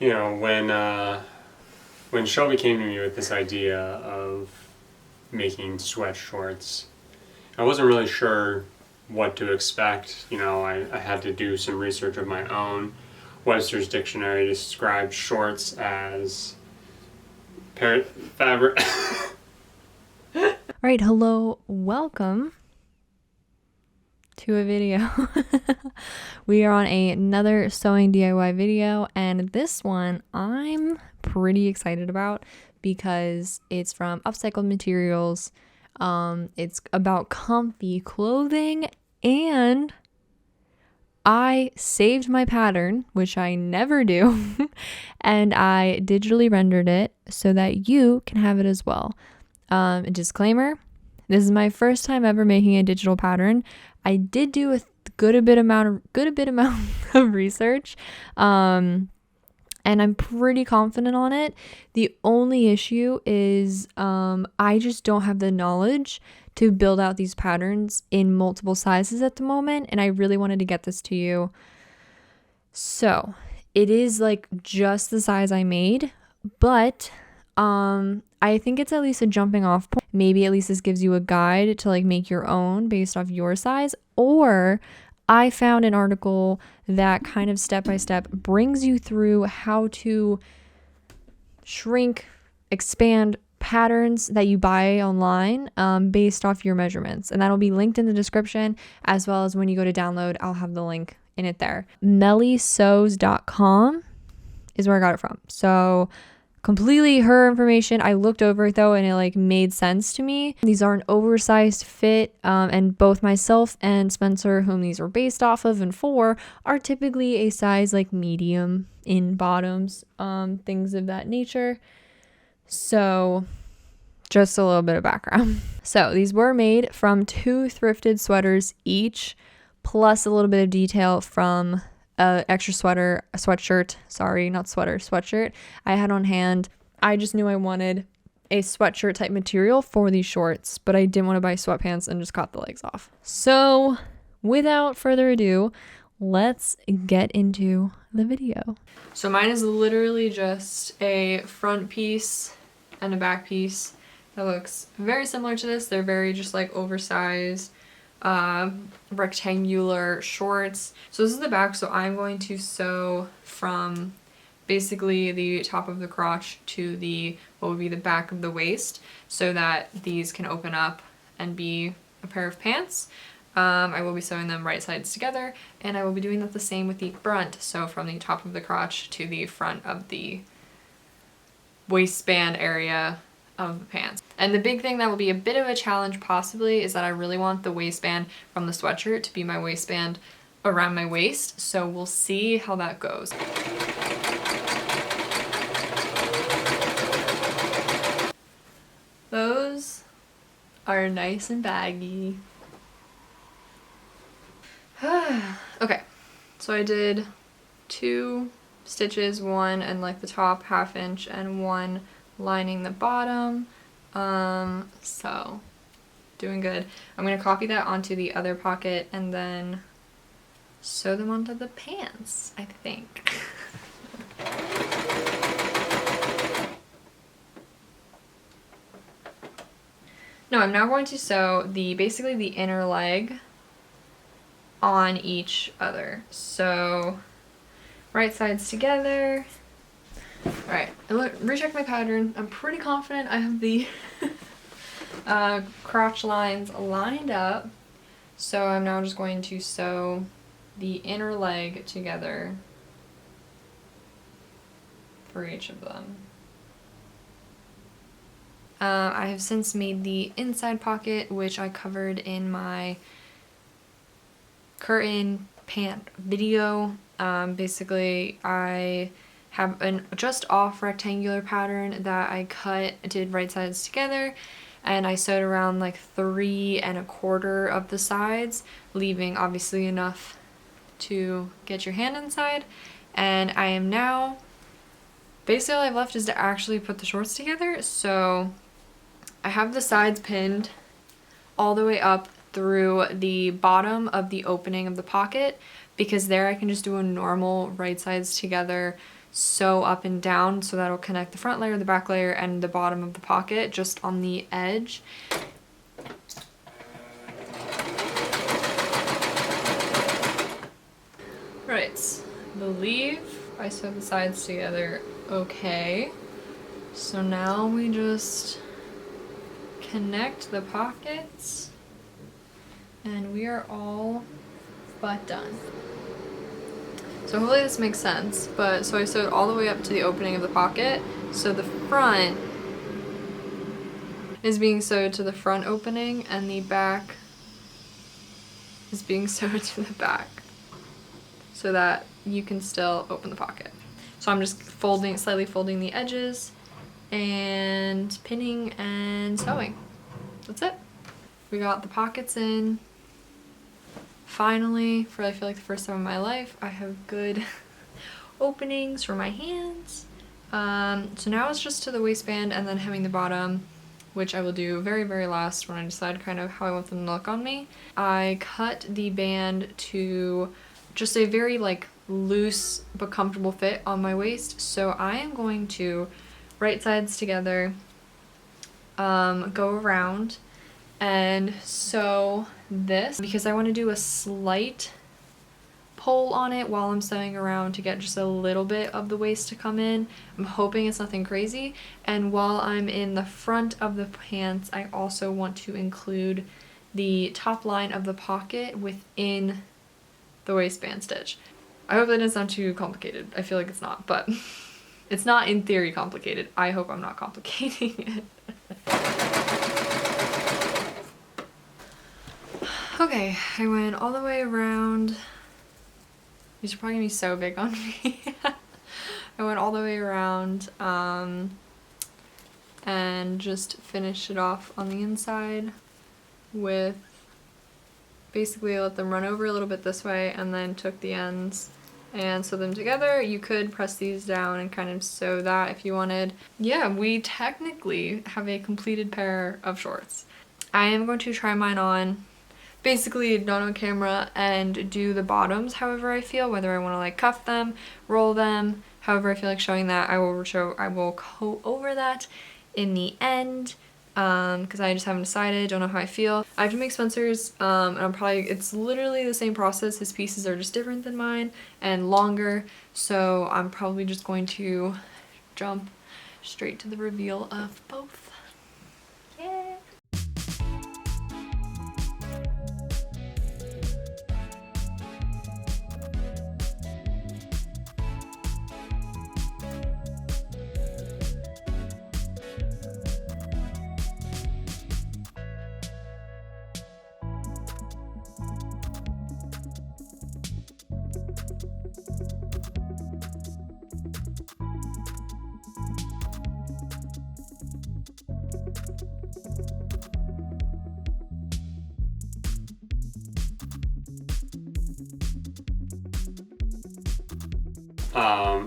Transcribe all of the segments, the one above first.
You know, when Shelby came to me with this idea of making sweatshorts, I wasn't really sure what to expect. You know, I had to do some research of my own. Webster's dictionary describes shorts as fabric. All right, hello, welcome to a video. We are on another sewing DIY video, and this one I'm pretty excited about because it's from upcycled materials. It's about comfy clothing, and I saved my pattern, which I never do, and I digitally rendered it so that you can have it as well. A disclaimer, this is my first time ever making a digital pattern. I did do a good bit amount of research, and I'm pretty confident on it. The only issue is I just don't have the knowledge to build out these patterns in multiple sizes at the moment, and I really wanted to get this to you. So it is like just the size I made, but I think it's at least a jumping off point. Maybe at least this gives you a guide to like make your own based off your size. Or I found an article that kind of step by step brings you through how to shrink, expand patterns that you buy online based off your measurements. And that'll be linked in the description, as well as when you go to download, I'll have the link in it there. mellysews.com is where I got it from. So completely her information. I looked over it though, and it like made sense to me. These are an oversized fit, and both myself and Spencer, whom these are based off of and for, are typically a size like medium in bottoms, things of that nature. So just a little bit of background. So these were made from 2 thrifted sweaters each, plus a little bit of detail from extra sweatshirt I had on hand. I just knew I wanted a sweatshirt type material for these shorts, but I didn't want to buy sweatpants and just cut the legs off. So without further ado, let's get into the video. So mine is literally just a front piece and a back piece that looks very similar to this. They're very just like oversized rectangular shorts. So this is the back, so I'm going to sew from basically the top of the crotch to the what would be the back of the waist, so that these can open up and be a pair of pants. I will be sewing them right sides together, and I will be doing that the same with the front, so from the top of the crotch to the front of the waistband area of the pants. And the big thing that will be a bit of a challenge possibly is that I really want the waistband from the sweatshirt to be my waistband around my waist, so we'll see how that goes. Those are nice and baggy. Okay, so I did 2 stitches, one in like the top ½ inch and one lining the bottom. So doing good. I'm gonna copy that onto the other pocket and then sew them onto the pants, I think. No, I'm now going to sew basically the inner leg on each other. So right sides together. Alright, I rechecked my pattern. I'm pretty confident I have the crotch lines lined up. So I'm now just going to sew the inner leg together for each of them. I have since made the inside pocket, which I covered in my curtain pant video. Basically, I have an just off rectangular pattern that I did right sides together, and I sewed around like 3 1/4 of the sides, leaving obviously enough to get your hand inside. And I am now, basically all I've left is to actually put the shorts together. So I have the sides pinned all the way up through the bottom of the opening of the pocket, because there I can just do a normal right sides together sew up and down, so that'll connect the front layer, the back layer, and the bottom of the pocket just on the edge. Right, I believe I sewed the sides together okay. So now we just connect the pockets and we are all but done. So hopefully this makes sense, but so I sewed all the way up to the opening of the pocket, so the front is being sewed to the front opening and the back is being sewed to the back so that you can still open the pocket. So I'm just slightly folding the edges and pinning and sewing. That's it. We got the pockets in. Finally, for I feel like the first time in my life, I have good openings for my hands. So now it's just to the waistband and then hemming the bottom, which I will do very, very last when I decide kind of how I want them to look on me. I cut the band to just a very like loose but comfortable fit on my waist. So I am going to right sides together, go around and sew this because I want to do a slight pull on it while I'm sewing around to get just a little bit of the waist to come in. I'm hoping it's nothing crazy. And while I'm in the front of the pants, I also want to include the top line of the pocket within the waistband stitch. I hope that doesn't sound too complicated. I feel like it's not, but it's not in theory complicated. I hope I'm not complicating it. Okay, I went all the way around. These are probably gonna be so big on me. I went all the way around and just finished it off on the inside with basically let them run over a little bit this way and then took the ends and sew them together. You could press these down and kind of sew that if you wanted. Yeah, we technically have a completed pair of shorts. I am going to try mine on, basically not on camera, and do the bottoms however I feel, whether I want to like cuff them, roll them, however I feel like showing that. I will go over that in the end because I just haven't decided, don't know how I feel. I have to make Spencer's and it's literally the same process. His pieces are just different than mine and longer, so I'm probably just going to jump straight to the reveal of both. Yeah.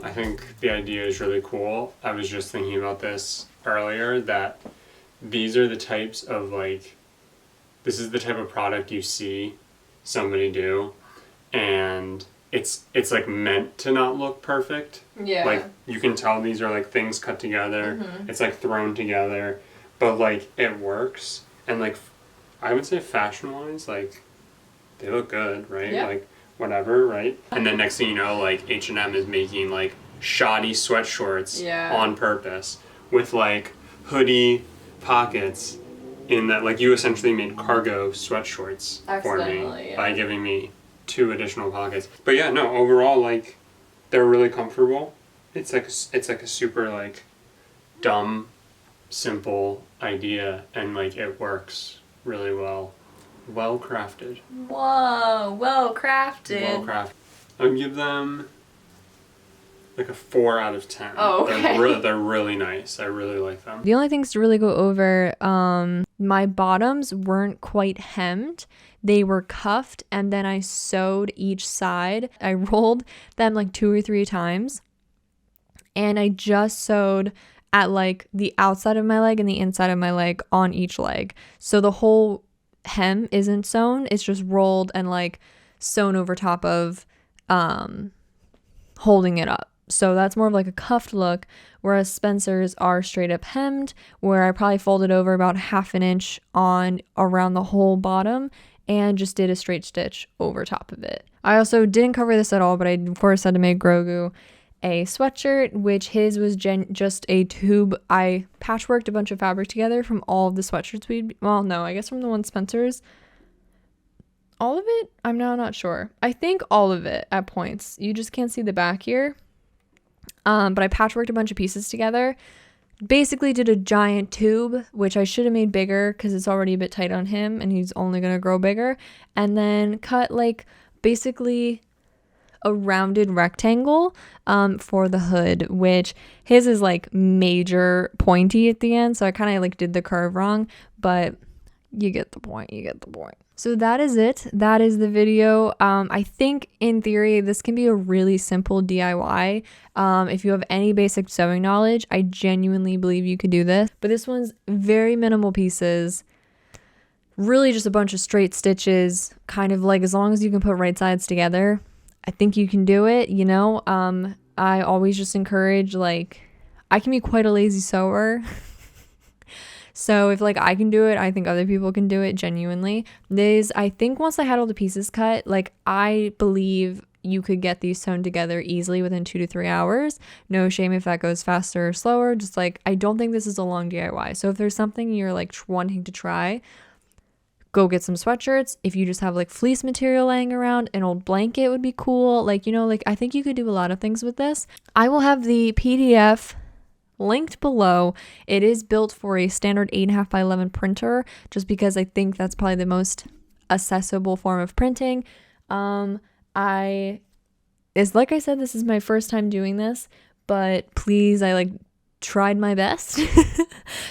I think the idea is really cool. I was just thinking about this earlier, that these are the types of this is the type of product you see somebody do, and it's like meant to not look perfect. Yeah. Like you can tell these are like things cut together. Mm-hmm. It's like thrown together, but like it works, and like I would say fashion-wise, like they look good, right? Yeah. Like whatever, right? And then next thing you know, like H&M is making like shoddy sweatshorts on purpose with like hoodie pockets in that, like you essentially made cargo sweatshorts for me by giving me 2 additional pockets. But yeah, no, overall like they're really comfortable. It's like a super like dumb, simple idea, and like it works really well. Well crafted. Whoa, well crafted. Well crafted. I'd give them like a 4 out of 10. Oh, okay. They're really nice. I really like them. The only things to really go over, my bottoms weren't quite hemmed. They were cuffed, and then I sewed each side. I rolled them like 2 or 3 times, and I just sewed at like the outside of my leg and the inside of my leg on each leg. So the whole hem isn't sewn, it's just rolled and like sewn over top of holding it up. So that's more of like a cuffed look, whereas Spencer's are straight up hemmed, where I probably folded over about 1/2 inch on around the whole bottom and just did a straight stitch over top of it. I also didn't cover this at all, but I of course had to make Grogu a sweatshirt, which his was just a tube. I patchworked a bunch of fabric together from all of the sweatshirts I guess from the one Spencer's. All of it? I'm now not sure. I think all of it at points. You just can't see the back here. But I patchworked a bunch of pieces together. Basically did a giant tube, which I should have made bigger because it's already a bit tight on him and he's only going to grow bigger. And then cut like basically a rounded rectangle for the hood, which his is like major pointy at the end. So I kind of like did the curve wrong, but you get the point. So that is it. That is the video. I think in theory, this can be a really simple DIY. If you have any basic sewing knowledge, I genuinely believe you could do this. But this one's very minimal pieces. Really just a bunch of straight stitches, kind of like as long as you can put right sides together, I think you can do it, you know? I always just encourage, like, I can be quite a lazy sewer. So if like I can do it, I think other people can do it genuinely. I think once I had all the pieces cut, like I believe you could get these sewn together easily within 2 to 3 hours. No shame if that goes faster or slower. Just like, I don't think this is a long DIY. So if there's something you're like wanting to try, go get some sweatshirts. If you just have like fleece material laying around, an old blanket would be cool. Like, you know, like I think you could do a lot of things with this. I will have the PDF linked below. It is built for a standard 8.5 by 11 printer, just because I think that's probably the most accessible form of printing. Like I said, this is my first time doing this, but please, I like tried my best.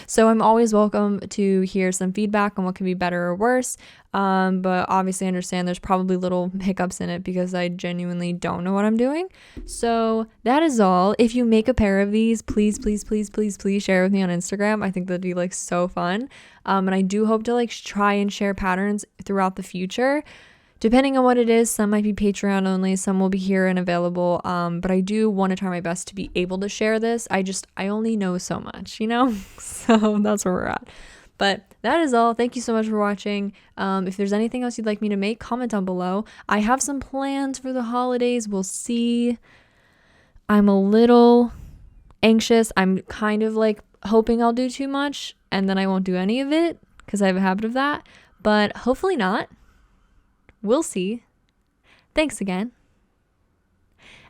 So I'm always welcome to hear some feedback on what can be better or worse. But obviously I understand there's probably little hiccups in it because I genuinely don't know what I'm doing. So that is all. If you make a pair of these, please share with me on Instagram. I think that'd be like so fun. And I do hope to like try and share patterns throughout the future. Depending on what it is, some might be Patreon only, some will be here and available. But I do want to try my best to be able to share this. I only know so much, you know? So that's where we're at. But that is all. Thank you so much for watching. If there's anything else you'd like me to make, comment down below. I have some plans for the holidays. We'll see. I'm a little anxious. I'm kind of like hoping I'll do too much and then I won't do any of it because I have a habit of that. But hopefully not. We'll see. Thanks again.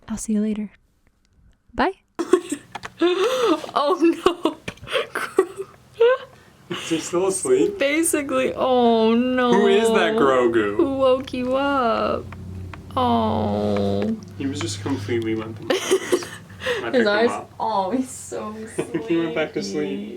I'll see you later. Bye. Oh no. Is he still asleep? Basically, oh no. Who is that Grogu? Who woke you up? Oh. He was just completely limping. I picked His him eyes. up. Oh, he's so sleepy. He went back to sleep.